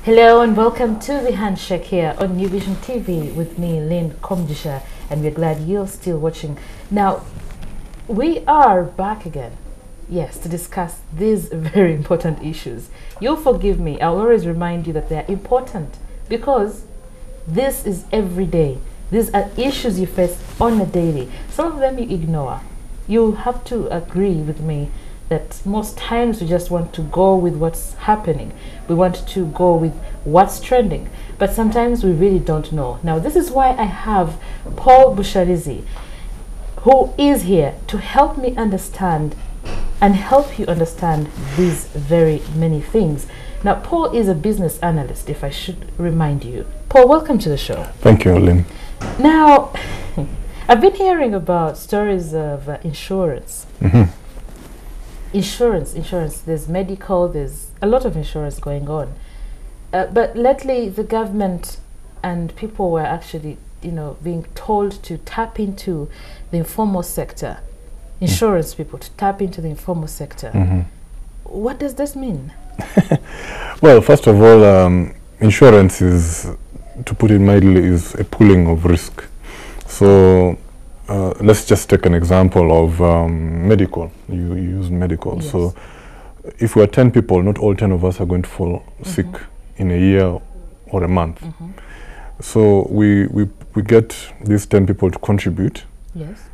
Hello and welcome to the Handshake here on New Vision TV with me, Lynn Komjisha, and we're glad you're still watching. Now, we are back again, yes, to discuss these very important issues. You'll forgive me, I'll always remind you that they're important because this is every day. These are issues you face on a daily. Some of them you ignore. You have to agree with me that most times we just want to go with what's happening. We want to go with what's trending, but sometimes we really don't know. Now, this is why I have Paul Busharizi, who is here to help me understand and help you understand these very many things. Now, Paul is a business analyst, if I should remind you. Paul, welcome to the show. Thank you, Lynn. Now, I've been hearing about stories of insurance. Insurance, there's medical, there's a lot of insurance going on. But lately, the government and people were actually, being told to tap into the informal sector. Insurance people to tap into the informal sector. What does this mean? Well, first of all, insurance is, to put it mildly, is a pooling of risk. So let's just take an example of medical. You use medical. Yes. So if we are 10 people, not all 10 of us are going to fall sick in a year or a month. So we get these 10 people to contribute. Yes.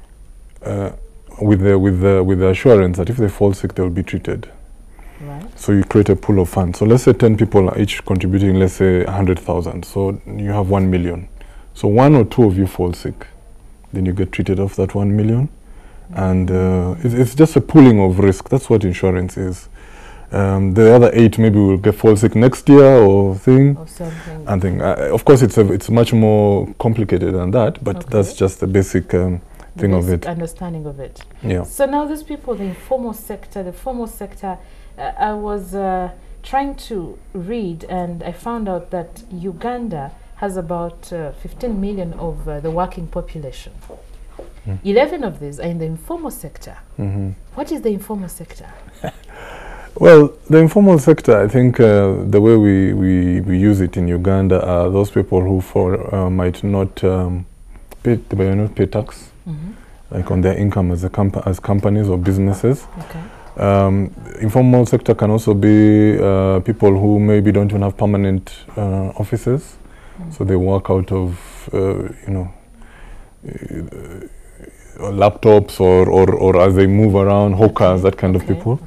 With the assurance that if they fall sick, they will be treated. Right. So you create a pool of funds. So let's say 10 people are each contributing, let's say 100,000. So you have 1 million. So 1 or 2 of you fall sick. Then you get treated off that 1 million. And it's just a pooling of risk. That's what insurance is. The other 8 maybe will fall sick next year or thing. Or something. And thing. Of course, it's much more complicated than that, but that's just the basic thing of it. Understanding of it. Yeah. So now these people, the formal sector, I was trying to read and I found out that Uganda has about 15 million of the working population. 11 of these are in the informal sector. What is the informal sector? Well, the informal sector, I think the way we use it in Uganda are those people who might not pay tax, like on their income as companies or businesses. Informal sector can also be people who maybe don't even have permanent offices. So they work out of, laptops or as they move around, hawkers, that kind of people.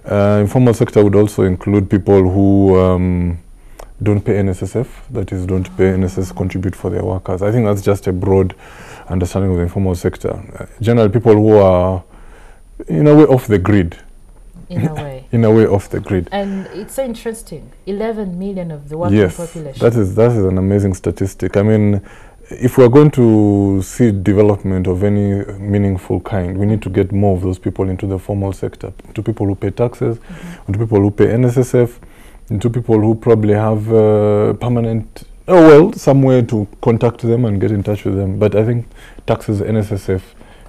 Informal sector would also include people who don't pay NSSF, that is, don't pay NSS contribute for their workers. I think that's just a broad understanding of the informal sector. Generally, people who are, in a way, off the grid. In a way. In a way, off the grid. And it's so interesting. 11 million of the working population. That is an amazing statistic. I mean, if we're going to see development of any meaningful kind, we need to get more of those people into the formal sector. To people who pay taxes, to people who pay NSSF, and to people who probably have permanent, somewhere to contact them and get in touch with them. But I think taxes, NSSF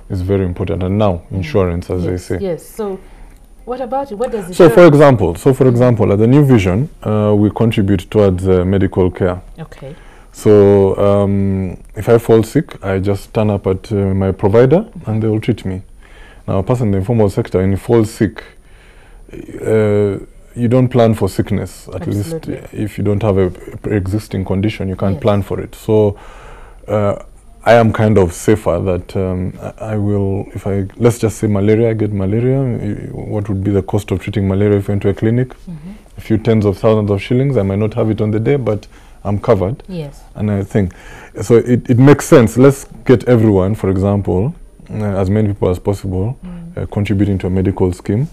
is very important. And now, insurance, as they say. Yes, so what about it? What does it So for example, at the New Vision, we contribute towards medical care. Okay. So if I fall sick, I just turn up at my provider and they will treat me. Now, a person in the informal sector, when you fall sick, you don't plan for sickness. At least if you don't have a pre-existing condition, you can't plan for it. So I am kind of safer that I will, let's just say malaria, I get malaria, what would be the cost of treating malaria if I went to a clinic? A few tens of thousands of shillings. I might not have it on the day, but I'm covered. Yes. And I think, so it makes sense. Let's get everyone, for example, as many people as possible, contributing to a medical scheme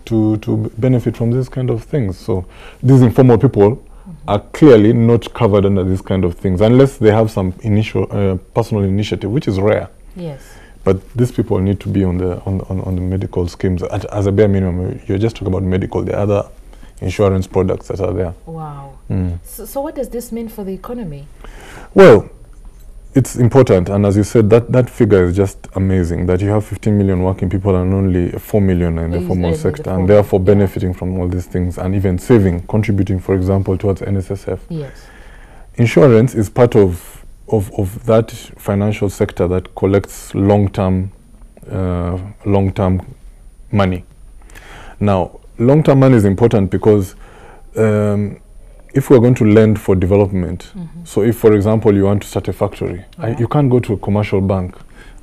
to benefit from these kind of things. So these informal people are clearly not covered under these kind of things unless they have some initial personal initiative, which is rare. Yes. But these people need to be on the medical schemes as a bare minimum. You're just talking about medical. The other insurance products that are there. Wow. So what does this mean for the economy? Well, it's important, and as you said, that figure is just amazing, that you have 15 million working people and only 4 million in the formal sector, and therefore benefiting from all these things, and even saving, contributing, for example, towards NSSF. Yes. Insurance is part of that financial sector that collects long-term money. Now, long-term money is important because if we're going to lend for development, so if, for example, you want to start a factory, you can't go to a commercial bank.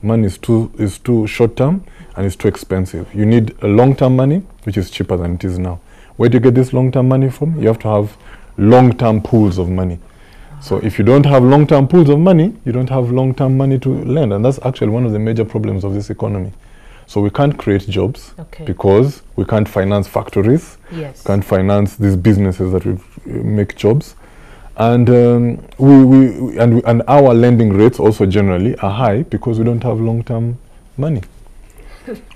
Money is too short-term and it's too expensive. You need a long-term money, which is cheaper than it is now. Where do you get this long-term money from? You have to have long-term pools of money. So if you don't have long-term pools of money, you don't have long-term money to lend. And that's actually one of the major problems of this economy. So we can't create jobs because we can't finance factories. Yes. We can't finance these businesses that would make jobs. And and our lending rates also generally are high because we don't have long-term money.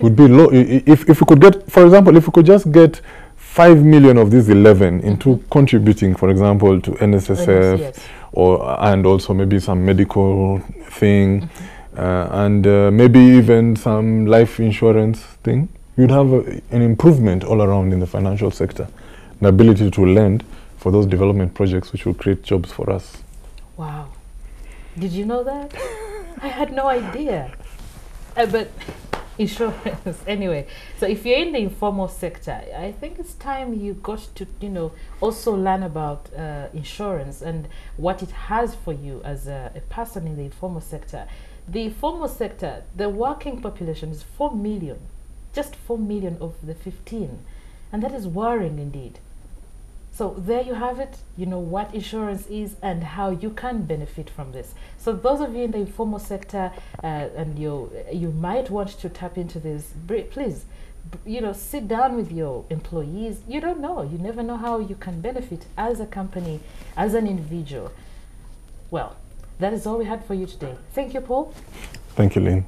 Would be low if we could get, for example, if we could just get 5 million of these 11 into contributing, for example, to NSSF, and also maybe some medical thing, and maybe even some life insurance thing, you'd have an improvement all around in the financial sector, the ability to lend for those development projects which will create jobs for us. Wow. Did you know that? I had no idea. But insurance, anyway. So if you're in the informal sector, I think it's time you got to, also learn about insurance and what it has for you as a person in the informal sector. The formal sector, the working population is 4 million, just 4 million of the 15. And that is worrying indeed. So there you have it, you know what insurance is and how you can benefit from this. So those of you in the informal sector and you might want to tap into this, please, sit down with your employees. You don't know, you never know how you can benefit as a company, as an individual. Well, that is all we had for you today. Thank you, Paul. Thank you, Lynn.